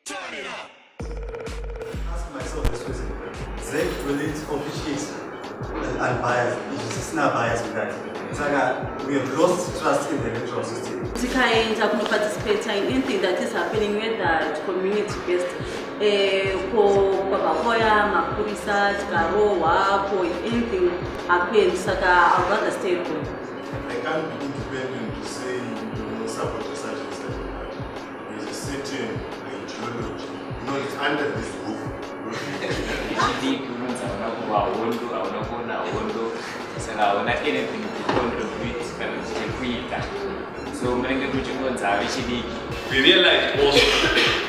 Ask myself this question. Zach, will it officiate unbiased? It's not biased with that. We have lost trust in the electoral system. Tikayenza kunoparticipate in anything that is happening whether community based Papahoya, Makurisa, Tikaroa, or anything happens, Saka, I'd rather stay home. I can't be independent to say you support such and such. There's a certain ideology. It's under this roof. So we realize also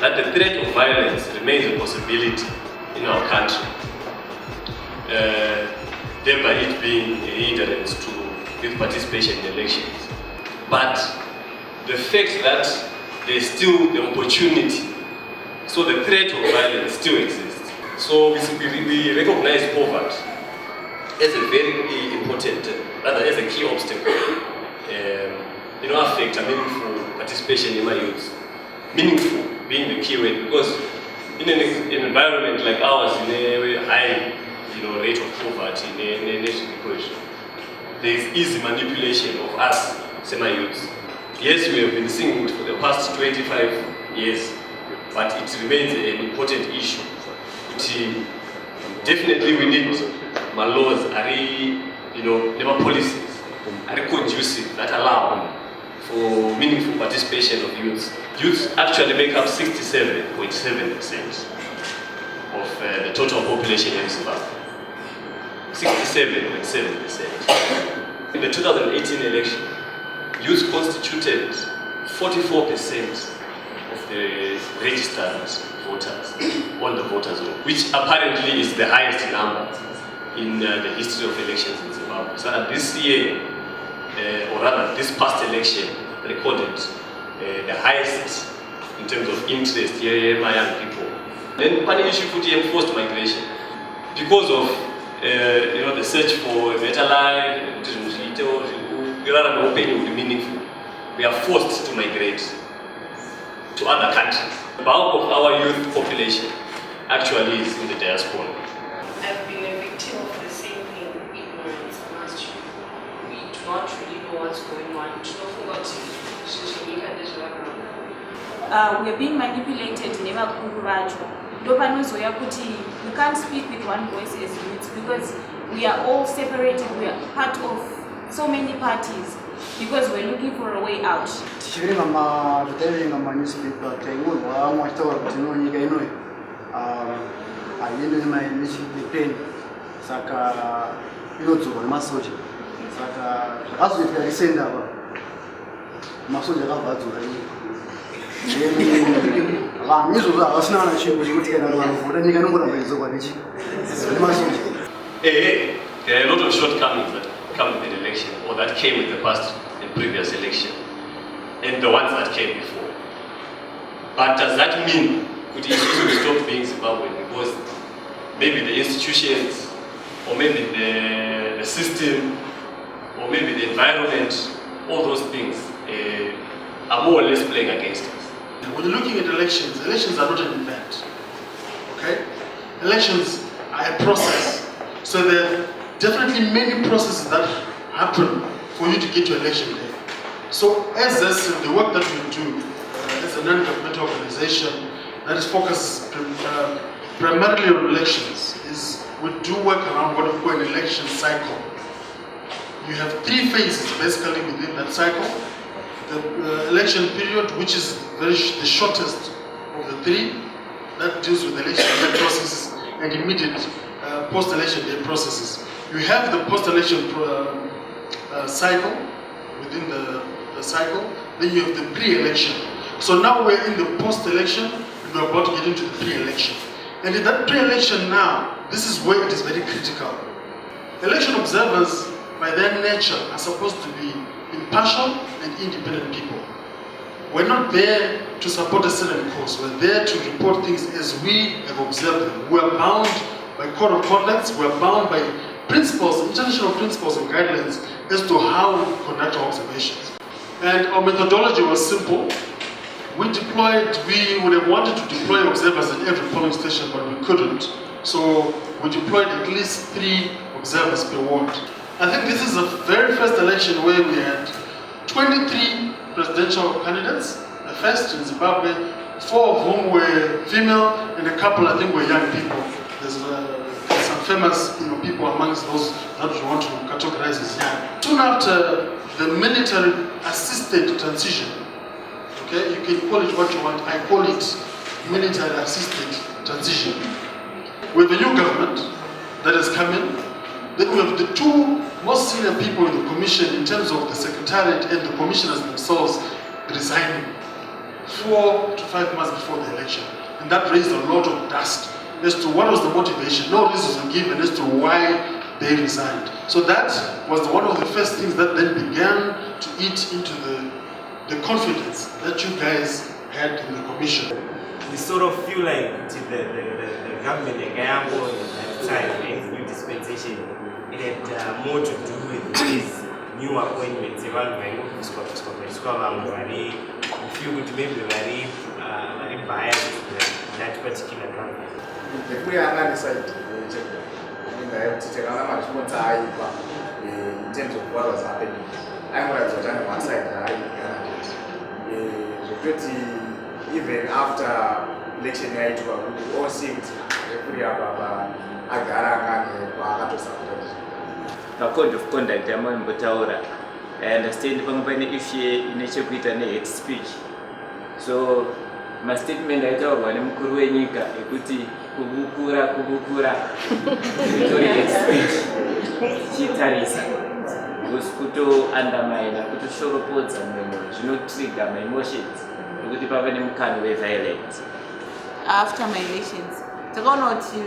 that the threat of violence remains a possibility in our country, thereby it being a hindrance to youth participation in elections. But the fact that there is still the opportunity, so the threat of violence still exists. So we recognize poverty as a very important, rather as a key obstacle. Affect a meaningful participation in my youth. Meaningful being the key word, because in an environment like ours, in a high rate of poverty, in a nation equation, there is easy manipulation of us, semi-youths. Yes, we have been seeing it for the past 25 years, but it remains an important issue. Definitely we need my laws, labor policies, are conducive that allow for meaningful participation of youth. Youth actually make up 67.7% of the total population in Zimbabwe. 67.7%. In the 2018 election, youth constituted 44% of the registered voters on the voters roll, which apparently is the highest number in the history of elections in Zimbabwe. So this year, or rather this past election, recorded the highest in terms of interest here by young people. Then one issue for enforced migration. Because of the search for a better life, rather than opening would be meaningful, we are forced to migrate to other countries. The bulk of our youth population actually is in the diaspora. I've been a victim of the same thing, ignorance amongst you. We do not really know what's going on. We are being manipulated never kurajo. We can't speak with one voice as youths because we are all separated. We are part of so many parties because we're looking for a way out. There are a lot of shortcomings that come with the election, or that came with the past and previous election, and the ones that came before. But does that mean could it stop being Zimbabwean? Because maybe the institutions, or maybe the system, or maybe the environment, all those things are more or less playing against us. When you're looking at elections, elections are not an event. Okay? Elections are a process. So there are definitely many processes that happen for you to get to election day. So as this, the work that we do as a non-governmental organization that is focused primarily on elections is we do work around what we call an election cycle. You have 3 phases basically within that cycle. The election period, which is the shortest of the 3, that deals with election day processes and immediate post-election day processes. You have the post-election cycle within the cycle, then you have the pre-election. So now we're in the post-election and we're about to get into the pre-election. And in that pre-election now, this is where it is very critical. Election observers, by their nature, are supposed to be impartial and independent people. We're not there to support a certain cause. We're there to report things as we have observed them. We're bound by code of conduct. We're bound by principles, international principles and guidelines as to how we conduct our observations. And our methodology was simple. we would have wanted to deploy observers at every polling station, but we couldn't. So we deployed at least 3 observers per ward. I think this is the very first election where we had 23 presidential candidates, the first in Zimbabwe, 4 of whom were female, and a couple I think were young people. There's some famous people amongst those that we want to categorize as young. Soon after the military assisted transition, okay, you can call it what you want, I call it military assisted transition. We have a new government that has come in. Then we have the 2 most senior people in the commission in terms of the secretariat and the commissioners themselves resigning 4 to 5 months before the election. And that raised a lot of dust as to what was the motivation. No reasons were given as to why they resigned. So that was one of the first things that then began to eat into the confidence that you guys had in the commission. We sort of feel like the government, the Gambo at the time, the new dispensation, it had more to do with these new appointments. If you would maybe very biased to that particular government. If we analyze it, to take another response in terms of what was happening, I'm going to on one side, even after election, we all seemed free about the code of conduct among Botaura. I understand issue in hate speech. So my statement I told when mkuru wenyika ekuti kubukura victory hate speech chitarisa kuto undermine kuto shoropodza trigger my emotions ekuti pave nemukana weviolence. After my elections takaona kuti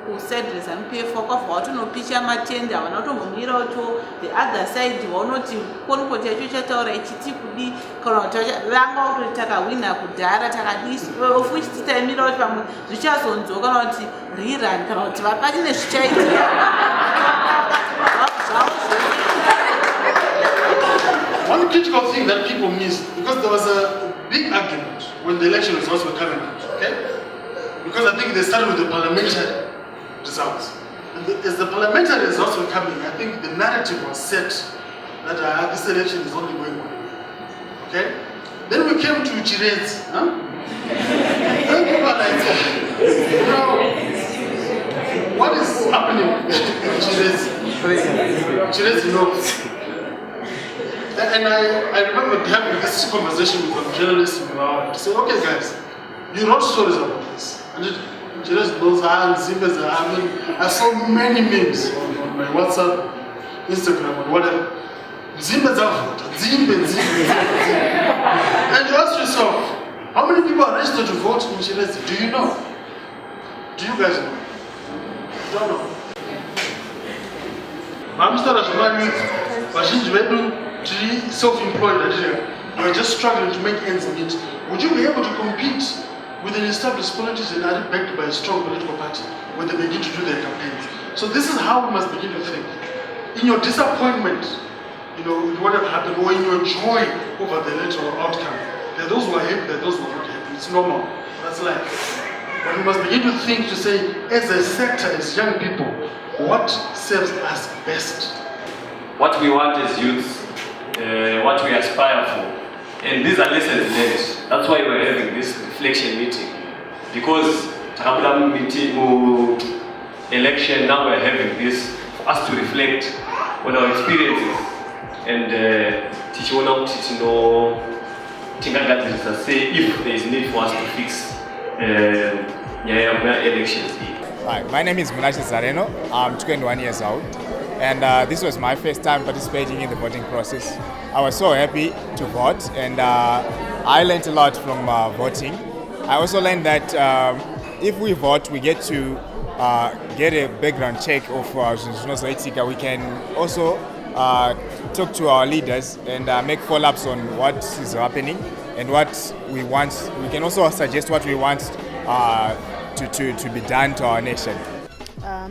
kusedresa mupefo kwabva watonopisha matenda vanotombomira wacho the other side vaunoti konipoti yacho chataura ichiti kudi kana kuti ranga kuti takahwina kudhara takadii of which titaimira kuti pamwe zvichazonzwa kana kuti rerun kana kuti vakati nezvichaitika. One critical thing that people missed, because there was a big argument when the election results were coming out, okay? Because I think they started with the parliamentary results. And as the parliamentary results were coming, I think the narrative was set that this election is only going one way. Okay? Then we came to Chirezi. Huh? Then people are like, what is happening in Chirezi? Chirezi knows. And I remember having this conversation with some journalists in Malawi to say, okay guys, you wrote stories about this. And she just knows I saw many memes on my WhatsApp, Instagram, or whatever. And you ask yourself, how many people are registered to vote in Chirezi? Do you know? Do you guys know? You don't know. I'm self-employed, we're just struggling to make ends meet. Would you be able to compete with an established politician backed by a strong political party when they begin to do their campaigns? So this is how we must begin to think. In your disappointment, with whatever happened, or in your joy over the electoral outcome, there are those who are happy, there are those who are not happy. It's normal. That's life. But we must begin to think, to say, as a sector, as young people, what serves us best? What we want as youth, what we aspire for. And these are lessons learned. That's why we're having this reflection meeting. Because election, now we're having this for us to reflect on our experiences and say if there is need for us to fix elections. Hi, my name is Munashi Zareno. I'm 21 years old. And this was my first time participating in the voting process. I was so happy to vote, and I learned a lot from voting. I also learned that if we vote, we get to get a background check of we can also talk to our leaders and make follow-ups on what is happening and what we want. We can also suggest what we want to be done to our nation.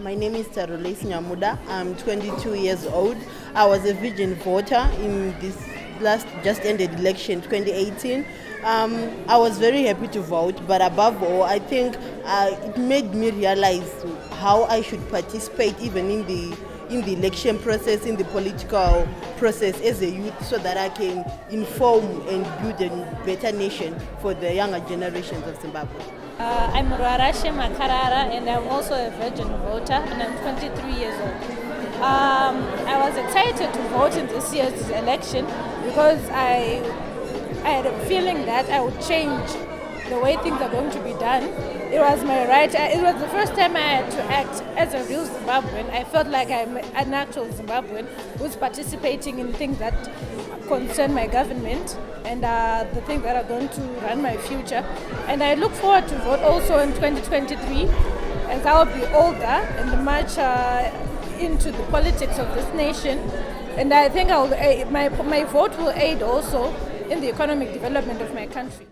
My name is Tarulais Nyamuda. I'm 22 years old. I was a virgin voter in this just ended election 2018. I was very happy to vote, but above all, I think it made me realize how I should participate even in the election process, in the political process as a youth, so that I can inform and build a better nation for the younger generations of Zimbabwe. I'm Rarashe Makarara, and I'm also a virgin voter, and I'm 23 years old. I was excited to vote in this year's election because I had a feeling that I would change the way things are going to be done. It was my right. It was the first time I had to act as a real Zimbabwean. I felt like I'm an actual Zimbabwean who's participating in things that concern my government and the things that are going to run my future. And I look forward to vote also in 2023, as I'll be older and much into the politics of this nation. And I think my vote will aid also in the economic development of my country.